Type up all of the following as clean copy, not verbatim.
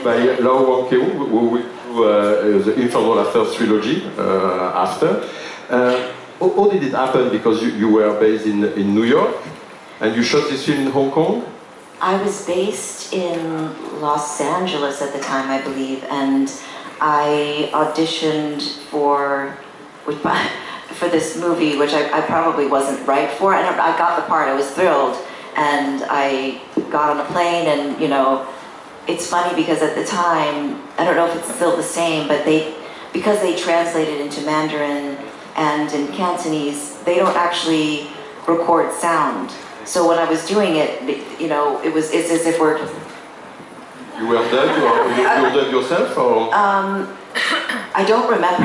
by Lau Wang-Keung, who will do the Infernal Affairs trilogy after. How did it happen? Because you were based in New York, and you shot this film in Hong Kong? I was based in Los Angeles at the time, I believe, and I auditioned for this movie, which I probably wasn't right for, and I got the part. I was thrilled, and I got on a plane, and you know, it's funny because at the time, I don't know if it's still the same, but because they translated into Mandarin and in Cantonese, they don't actually record sound. So when I was doing it, you know, it's as if we're... You were dubbed, or you dubbed yourself, or? I don't remember.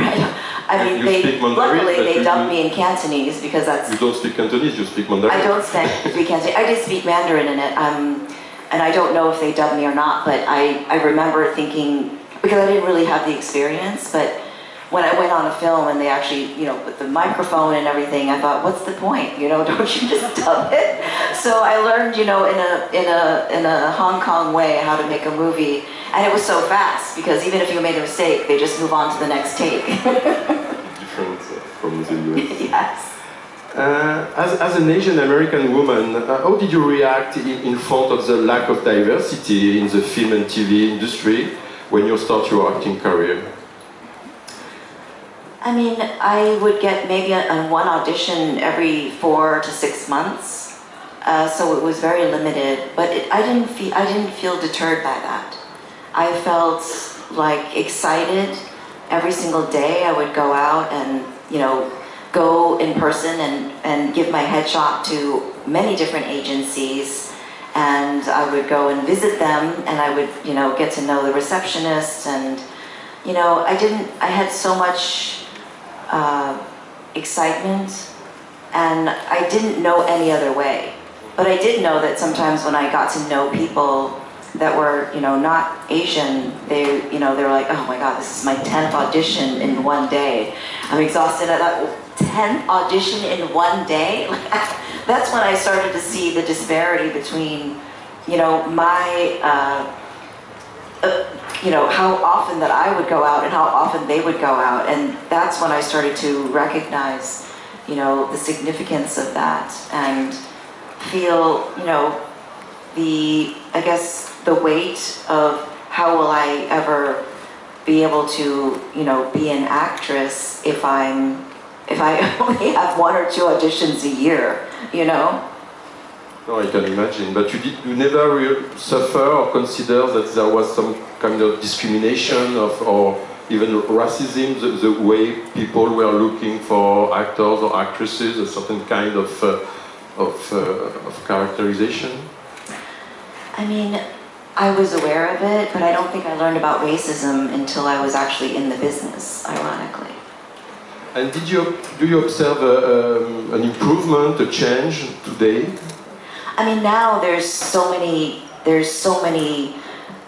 I mean, luckily they dubbed me in Cantonese because that's... You don't speak Cantonese, you speak Mandarin. I don't speak Cantonese. I did speak Mandarin in it, and I don't know if they dubbed me or not, but I remember thinking, because I didn't really have the experience, but when I went on a film and they actually, you know, with the microphone and everything, I thought, what's the point? You know, don't you just dub it? So I learned, you know, in a Hong Kong way how to make a movie, and it was so fast because even if you made a mistake, they just move on to the next take. Different from the US. Yes. As an Asian American woman, how did you react in front of the lack of diversity in the film and TV industry when you start your acting career? I mean, I would get maybe one audition every 4 to 6 months, so it was very limited. But I didn't feel deterred by that. I felt like excited every single day. I would go out and, you know, go in person and give my headshot to many different agencies, and I would go and visit them, and I would, you know, get to know the receptionist, and, you know, I had so much excitement, and I didn't know any other way. But I did know that sometimes when I got to know people that were, you know, not Asian, they were like, oh my God, this is my 10th audition in one day. I'm exhausted. I thought, 10th audition in one day? That's when I started to see the disparity between, you know, my, you know, how often that I would go out and how often they would go out. And that's when I started to recognize, you know, the significance of that and feel, you know, I guess the weight of how will I ever be able to, you know, be an actress if I only have 1 or 2 auditions a year, you know? No, I can imagine, but you never really suffer or consider that there was some kind of discrimination or even racism, the way people were looking for actors or actresses, a certain kind of characterization? I mean, I was aware of it, but I don't think I learned about racism until I was actually in the business, ironically. And do you observe an improvement, a change today? I mean, now there's so many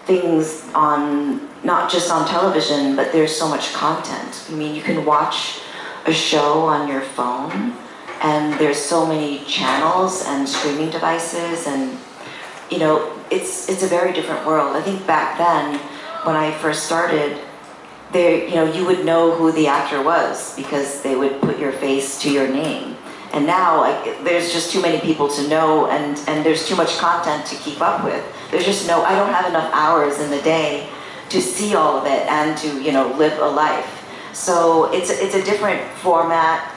things on, not just on television, but there's so much content. I mean, you can watch a show on your phone, and there's so many channels and streaming devices, and, you know, it's a very different world. I think back then, when I first started, you know, you would know who the actor was because they would put your face to your name. And now, like, there's just too many people to know, and there's too much content to keep up with. There's just I don't have enough hours in the day to see all of it and to, you know, live a life. So it's a different format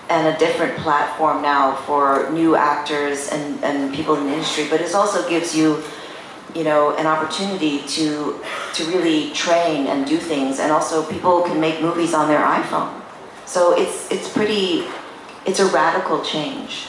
and a different platform now for new actors and people in the industry, but it also gives you, you know, an opportunity to really train and do things, and also people can make movies on their iPhone. So it's a radical change.